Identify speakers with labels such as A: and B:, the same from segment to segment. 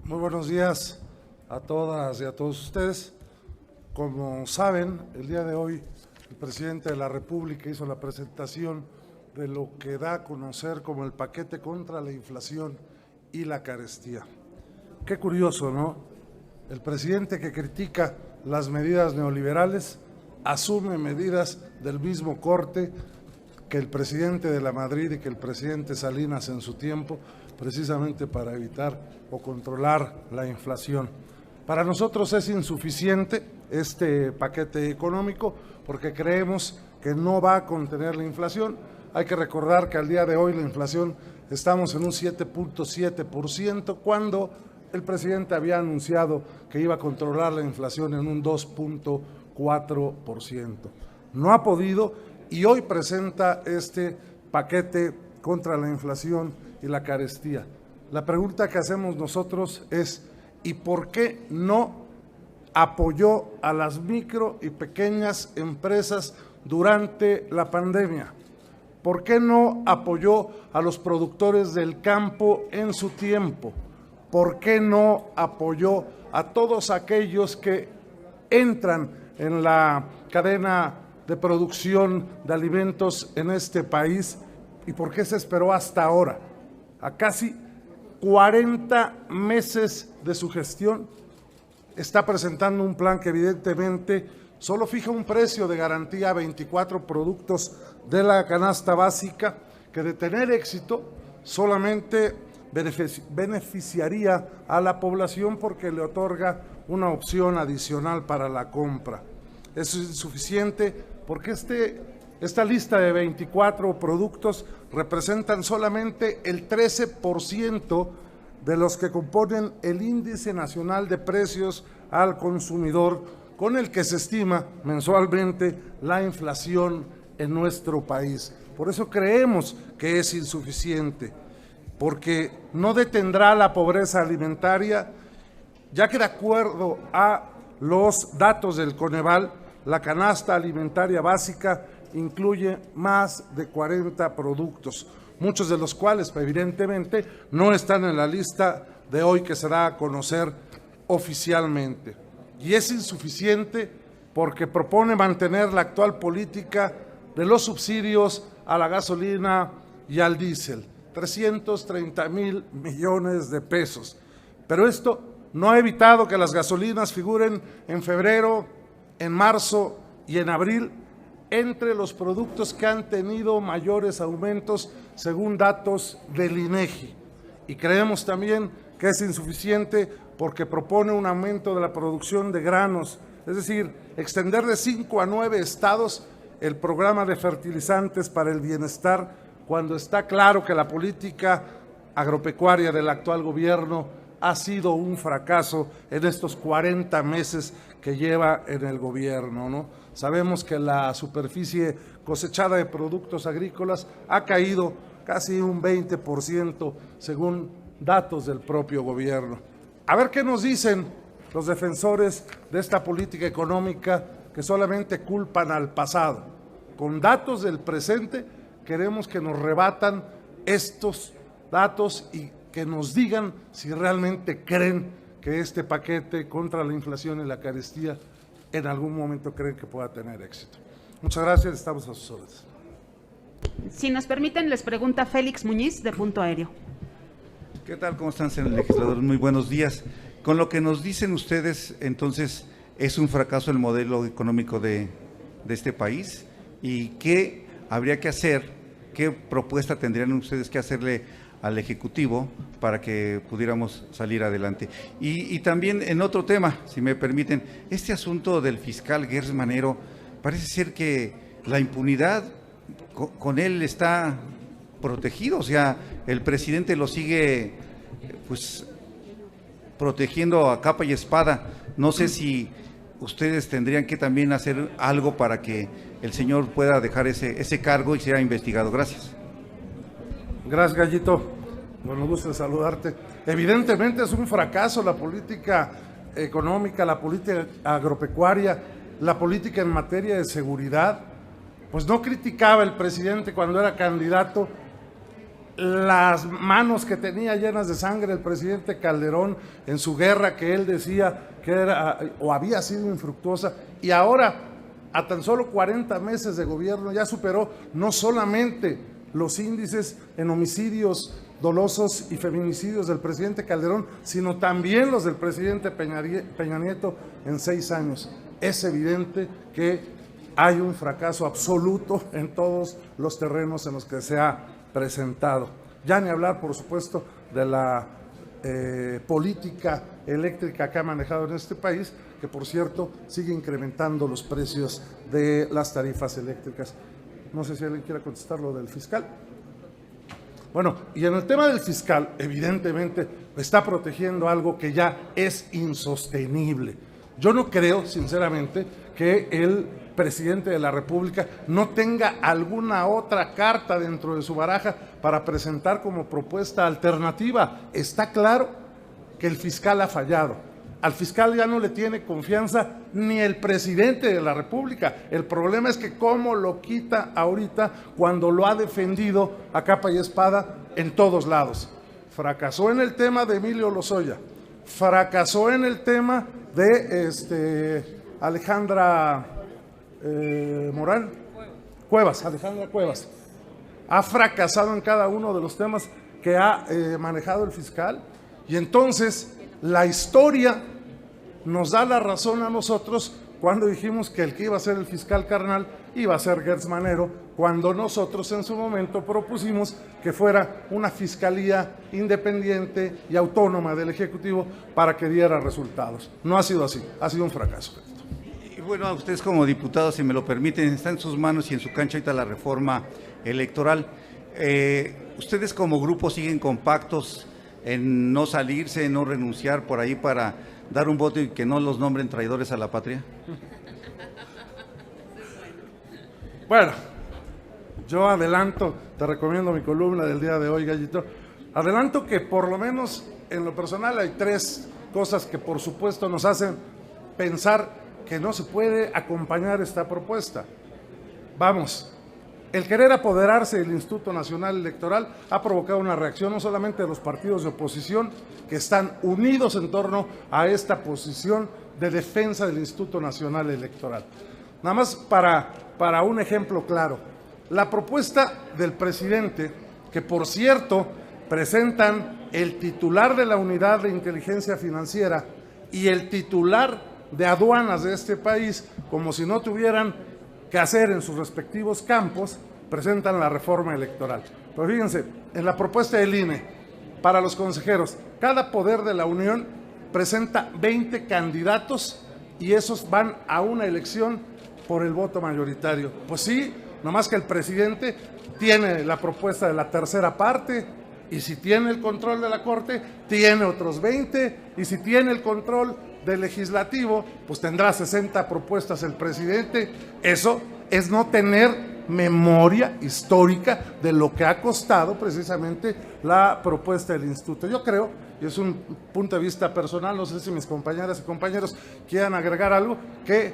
A: Muy buenos días a todas y a todos ustedes. Como saben, el día de hoy el presidente de la República hizo la presentación de lo que da a conocer como el paquete contra la inflación y la carestía. Qué curioso, ¿no? El presidente que critica las medidas neoliberales asume medidas del mismo corte que el presidente de la Madrid y que el presidente Salinas en su tiempo, precisamente para evitar o controlar la inflación. Para nosotros es insuficiente este paquete económico porque creemos que no va a contener la inflación. Hay que recordar que al día de hoy la inflación estamos en un 7.7% cuando el presidente había anunciado que iba a controlar la inflación en un 2.4%. No ha podido y hoy presenta este paquete contra la inflación y la carestía. La pregunta que hacemos nosotros es, ¿y por qué no apoyó a las micro y pequeñas empresas durante la pandemia? ¿Por qué no apoyó a los productores del campo en su tiempo? ¿Por qué no apoyó a todos aquellos que entran en la cadena de producción de alimentos en este país? ¿Y por qué se esperó hasta ahora? A casi 40 meses de su gestión, está presentando un plan que evidentemente solo fija un precio de garantía a 24 productos de la canasta básica, que de tener éxito solamente beneficiaría a la población porque le otorga una opción adicional para la compra. Eso es insuficiente porque esta lista de 24 productos representan solamente el 13% de los que componen el Índice Nacional de Precios al Consumidor, con el que se estima mensualmente la inflación en nuestro país. Por eso creemos que es insuficiente, porque no detendrá la pobreza alimentaria, ya que de acuerdo a los datos del Coneval, la canasta alimentaria básica incluye más de 40 productos, muchos de los cuales evidentemente no están en la lista de hoy que se da a conocer oficialmente. Y es insuficiente porque propone mantener la actual política de los subsidios a la gasolina y al diésel, 330,000 millones de pesos. Pero esto no ha evitado que las gasolinas figuren en febrero, en marzo y en abril entre los productos que han tenido mayores aumentos según datos del INEGI. Y creemos también que es insuficiente porque propone un aumento de la producción de granos, es decir, extender de 5 a 9 estados el programa de fertilizantes para el bienestar, cuando está claro que la política agropecuaria del actual gobierno ha sido un fracaso en estos 40 meses que lleva en el gobierno, ¿no? Sabemos que la superficie cosechada de productos agrícolas ha caído casi un 20% según datos del propio gobierno. A ver qué nos dicen los defensores de esta política económica que solamente culpan al pasado. Con datos del presente queremos que nos rebatan estos datos y que nos digan si realmente creen que este paquete contra la inflación y la carestía en algún momento creen que pueda tener éxito. Muchas gracias, estamos a sus órdenes.
B: Si nos permiten, les pregunta Félix Muñiz, de Punto Aéreo.
C: ¿Qué tal? ¿Cómo están, señor legislador? Muy buenos días. Con lo que nos dicen ustedes, entonces, ¿es un fracaso el modelo económico de este país? ¿Y qué habría que hacer? ¿Qué propuesta tendrían ustedes que hacerle al Ejecutivo para que pudiéramos salir adelante? Y también en otro tema, si me permiten, este asunto del fiscal Gers Manero, parece ser que la impunidad con él está protegido, o sea, el presidente lo sigue pues protegiendo a capa y espada. No sé si ustedes tendrían que también hacer algo para que el señor pueda dejar ese cargo y sea investigado. Gracias.
A: Gracias, Gallito. Bueno, gusto saludarte. Evidentemente es un fracaso la política económica, la política agropecuaria, la política en materia de seguridad. Pues no criticaba el presidente cuando era candidato las manos que tenía llenas de sangre el presidente Calderón en su guerra que él decía que era o había sido infructuosa, y ahora a tan solo 40 meses de gobierno ya superó no solamente los índices en homicidios dolosos y feminicidios del presidente Calderón, sino también los del presidente Peña Nieto en 6 años. Es evidente que hay un fracaso absoluto en todos los terrenos en los que se ha presentado. Ya ni hablar, por supuesto, de la política eléctrica que ha manejado en este país, que por cierto sigue incrementando los precios de las tarifas eléctricas. No sé si alguien quiere contestar lo del fiscal. Bueno, y en el tema del fiscal, evidentemente está protegiendo algo que ya es insostenible. Yo no creo, sinceramente, que el presidente de la República no tenga alguna otra carta dentro de su baraja para presentar como propuesta alternativa. Está claro que el fiscal ha fallado. Al fiscal ya no le tiene confianza ni el presidente de la República. El problema es que cómo lo quita ahorita cuando lo ha defendido a capa y espada en todos lados. Fracasó en el tema de Emilio Lozoya, fracasó en el tema de Alejandra Alejandra Cuevas. Ha fracasado en cada uno de los temas que ha manejado el fiscal, y entonces la historia nos da la razón a nosotros cuando dijimos que el que iba a ser el fiscal carnal iba a ser Gertz Manero, cuando nosotros en su momento propusimos que fuera una fiscalía independiente y autónoma del Ejecutivo para que diera resultados. No ha sido así, ha sido un fracaso.
C: Y bueno, ustedes como diputados, si me lo permiten, está en sus manos y en su cancha ahorita la reforma electoral. ¿Ustedes como grupo siguen compactos en no salirse, en no renunciar por ahí para dar un voto y que no los nombren traidores a la patria?
A: Bueno, yo adelanto, te recomiendo mi columna del día de hoy, Gallito. Adelanto que por lo menos en lo personal hay 3 cosas que por supuesto nos hacen pensar que no se puede acompañar esta propuesta. Vamos, el querer apoderarse del Instituto Nacional Electoral ha provocado una reacción no solamente de los partidos de oposición que están unidos en torno a esta posición de defensa del Instituto Nacional Electoral. Nada más para un ejemplo claro, la propuesta del presidente, que por cierto presentan el titular de la Unidad de Inteligencia Financiera y el titular de aduanas de este país, como si no tuvieran que hacer en sus respectivos campos, presentan la reforma electoral. Pero fíjense, en la propuesta del INE, para los consejeros, cada poder de la Unión presenta 20 candidatos y esos van a una elección por el voto mayoritario. Pues sí, nomás que el presidente tiene la propuesta de la tercera parte, y si tiene el control de la Corte, tiene otros 20, y si tiene el control del Legislativo, pues tendrá 60 propuestas el presidente. Eso es no tener memoria histórica de lo que ha costado precisamente la propuesta del instituto. Yo creo, y es un punto de vista personal, no sé si mis compañeras y compañeros quieran agregar algo, que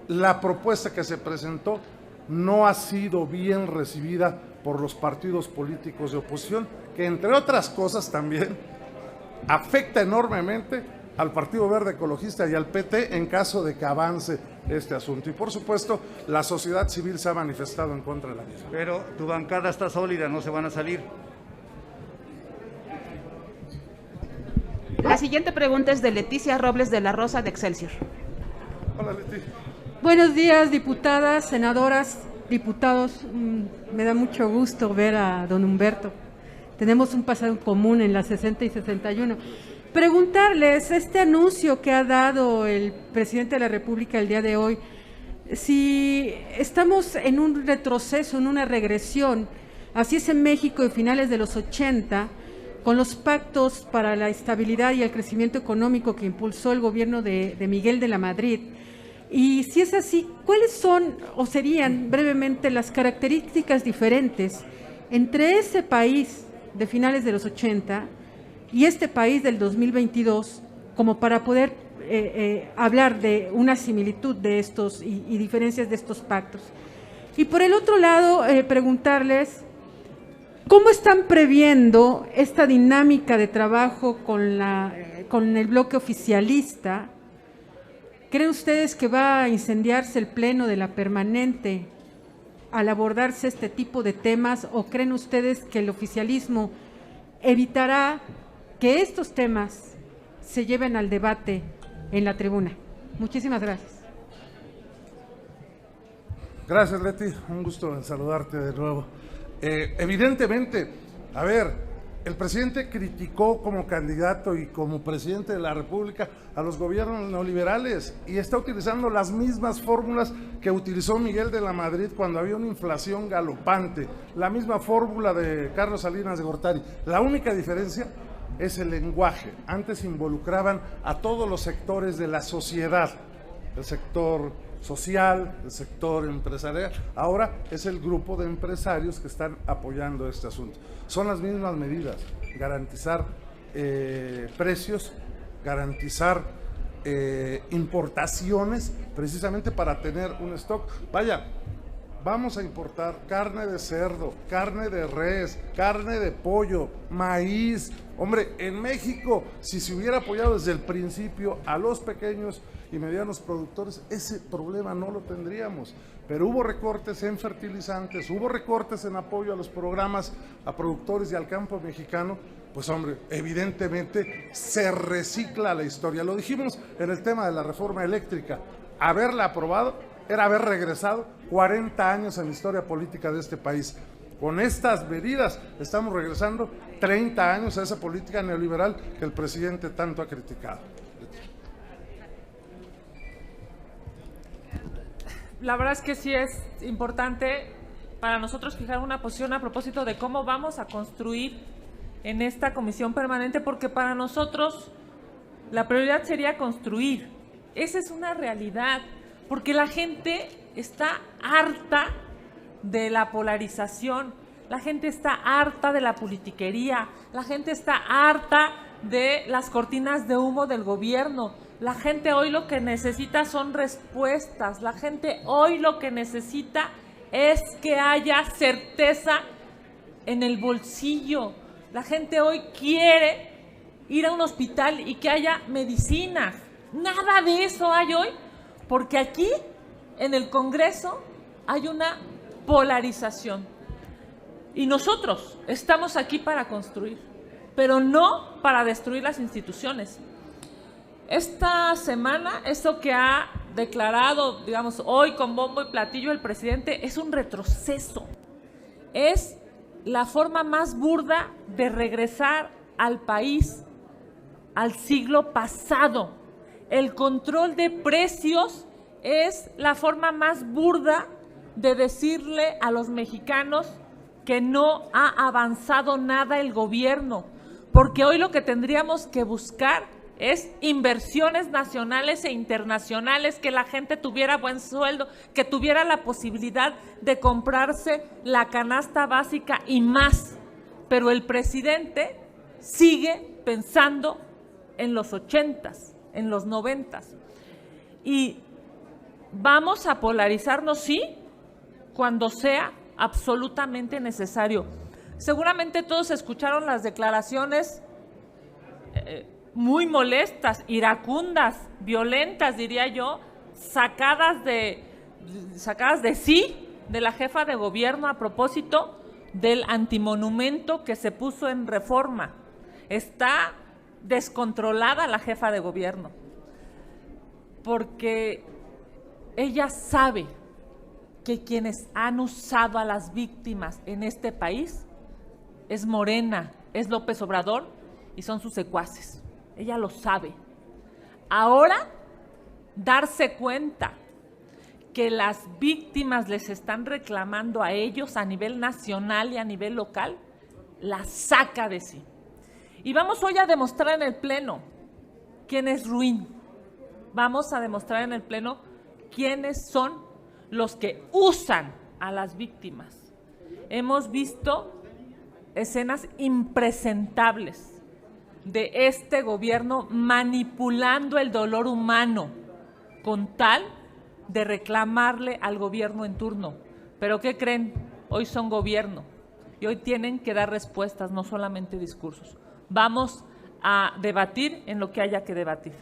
A: la propuesta que se presentó no ha sido bien recibida por los partidos políticos de oposición, que entre otras cosas también afecta enormemente al Partido Verde Ecologista y al PT en caso de que avance este asunto. Y por supuesto, la sociedad civil se ha manifestado en contra de la misma.
C: Pero tu bancada está sólida, no se van a salir.
B: La siguiente pregunta es de Leticia Robles de la Rosa de Excelsior.
A: Hola, Leti.
D: Buenos días, diputadas, senadoras, diputados. Me da mucho gusto ver a don Humberto. Tenemos un pasado en común en la 60 y 61. Preguntarles, este anuncio que ha dado el presidente de la República el día de hoy, si estamos en un retroceso, en una regresión, así es en México de finales de los 80, con los pactos para la estabilidad y el crecimiento económico que impulsó el gobierno de Miguel de la Madrid. Y si es así, ¿cuáles son o serían brevemente las características diferentes entre ese país de finales de los 80 y este país del 2022, como para poder hablar de una similitud de estos y diferencias de estos pactos? Y por el otro lado, preguntarles ¿Cómo están previendo esta dinámica de trabajo con el bloque oficialista? ¿Creen ustedes que va a incendiarse el pleno de la permanente al abordarse este tipo de temas, o creen ustedes que el oficialismo evitará que estos temas se lleven al debate en la tribuna? Muchísimas gracias.
A: Gracias, Leti. Un gusto en saludarte de nuevo. Evidentemente, a ver, el presidente criticó como candidato y como presidente de la República a los gobiernos neoliberales y está utilizando las mismas fórmulas que utilizó Miguel de la Madrid cuando había una inflación galopante, la misma fórmula de Carlos Salinas de Gortari. La única diferencia es el lenguaje. Antes involucraban a todos los sectores de la sociedad, el sector social, el sector empresarial. Ahora es el grupo de empresarios que están apoyando este asunto. Son las mismas medidas: garantizar precios, garantizar importaciones, precisamente para tener un stock. Vaya, vamos a importar carne de cerdo, carne de res, carne de pollo, maíz. Hombre, en México, si se hubiera apoyado desde el principio a los pequeños y medianos productores, ese problema no lo tendríamos. Pero hubo recortes en fertilizantes, hubo recortes en apoyo a los programas a productores y al campo mexicano. Pues hombre, evidentemente se recicla la historia. Lo dijimos en el tema de la reforma eléctrica. Haberla aprobado era haber regresado 40 años en la historia política de este país. Con estas medidas estamos regresando 30 años a esa política neoliberal que el presidente tanto ha criticado.
E: La verdad es que sí es importante para nosotros fijar una posición a propósito de cómo vamos a construir en esta comisión permanente, porque para nosotros la prioridad sería construir. Esa es una realidad, porque la gente está harta de la polarización, la gente está harta de la politiquería, la gente está harta de las cortinas de humo del gobierno. La gente hoy lo que necesita son respuestas, la gente hoy lo que necesita es que haya certeza en el bolsillo. La gente hoy quiere ir a un hospital y que haya medicinas. Nada de eso hay hoy, porque aquí en el Congreso hay una polarización. Y nosotros estamos aquí para construir, pero no para destruir las instituciones. Esta semana, esto que ha declarado, digamos, hoy con bombo y platillo el presidente, es un retroceso. Es la forma más burda de regresar al país al siglo pasado. El control de precios es la forma más burda de decirle a los mexicanos que no ha avanzado nada el gobierno, porque hoy lo que tendríamos que buscar es inversiones nacionales e internacionales, que la gente tuviera buen sueldo, que tuviera la posibilidad de comprarse la canasta básica y más. Pero el presidente sigue pensando en los 80s, en los 90s. Y vamos a polarizarnos, sí, cuando sea absolutamente necesario. Seguramente todos escucharon las declaraciones muy molestas, iracundas, violentas, diría yo, sacadas de sí de la jefa de gobierno a propósito del antimonumento que se puso en Reforma. Está descontrolada la jefa de gobierno, porque ella sabe que quienes han usado a las víctimas en este país es Morena, es López Obrador y son sus secuaces. Ella lo sabe. Ahora, darse cuenta que las víctimas les están reclamando a ellos a nivel nacional y a nivel local, la saca de sí. Y vamos hoy a demostrar en el Pleno quién es ruin. Vamos a demostrar en el Pleno quiénes son los que usan a las víctimas. Hemos visto escenas impresentables de este gobierno manipulando el dolor humano con tal de reclamarle al gobierno en turno. ¿Pero qué creen? Hoy son gobierno y hoy tienen que dar respuestas, no solamente discursos. Vamos a debatir en lo que haya que debatir.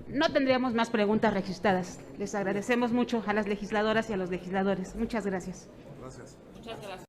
B: No tendríamos más preguntas registradas. Les agradecemos mucho a las legisladoras y a los legisladores. Muchas gracias.
A: Gracias.
E: Muchas gracias.